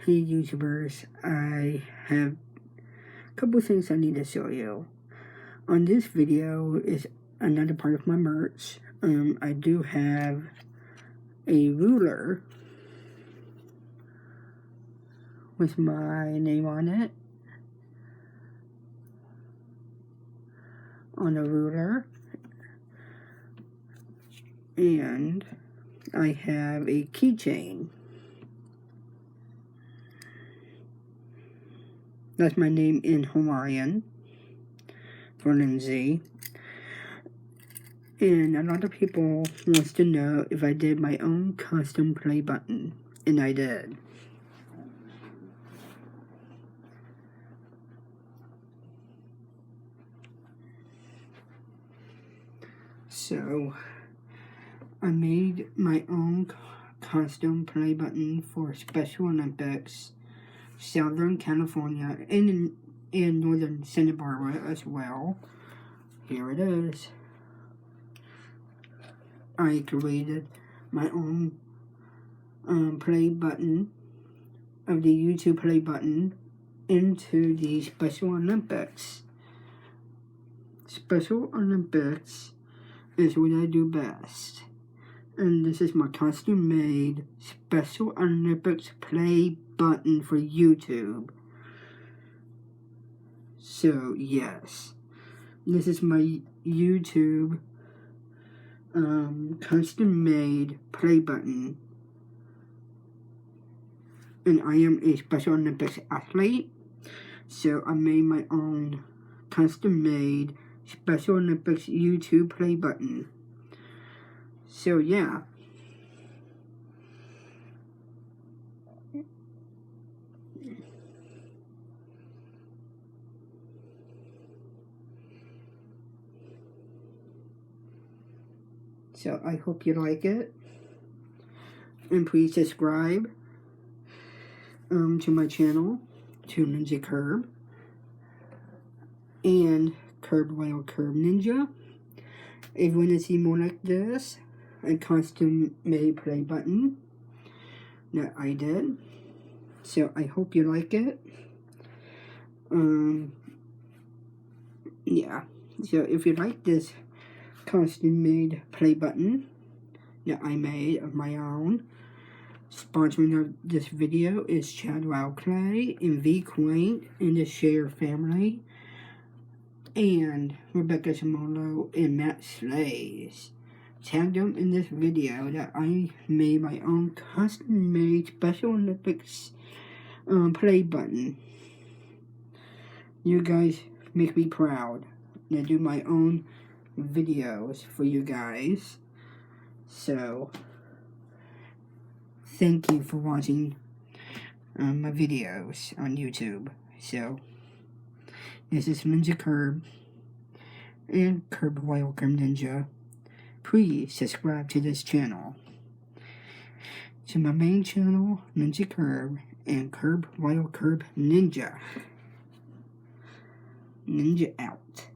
Hey YouTubers, I have a couple things I need to show you. On this video is another part of my merch. I do have a ruler with my name on it. On a ruler. And I have a keychain. That's my name in Hawaiian for Lindsay. And a lot of people wants to know if I did my own custom play button. And I did. So, I made my own custom play button for Special Olympics, Southern California, and in Northern Santa Barbara as well. Here it is. I created my own play button of the YouTube play button into the Special Olympics. Special Olympics is what I do best. And this is my custom made Special Olympics play button for YouTube. So yes, this is my YouTube custom made play button. And I am a Special Olympics athlete, so I made my own custom made Special Olympics YouTube play button. So yeah. So I hope you like it. And please subscribe to my channel, to Ninja Curb and Curb Wild Curb Ninja. If you want to see more like this, a custom made play button that I did. So I hope you like it. Yeah. So if you like this custom made play button that I made of my own, sponsoring of this video is Chadwell Clay and V Quaint and the Share family, and Rebecca Simolo and Matt Slays. Tag them in this video that I made my own custom made Special Olympics play button. You guys make me proud to do my own videos for you guys. So thank you for watching my videos on YouTube. So this is Ninja Curb and Curb Wild Curb Ninja. Please subscribe to this channel. To my main channel, Ninja Curb and Curb Wild Curb Ninja. Ninja out.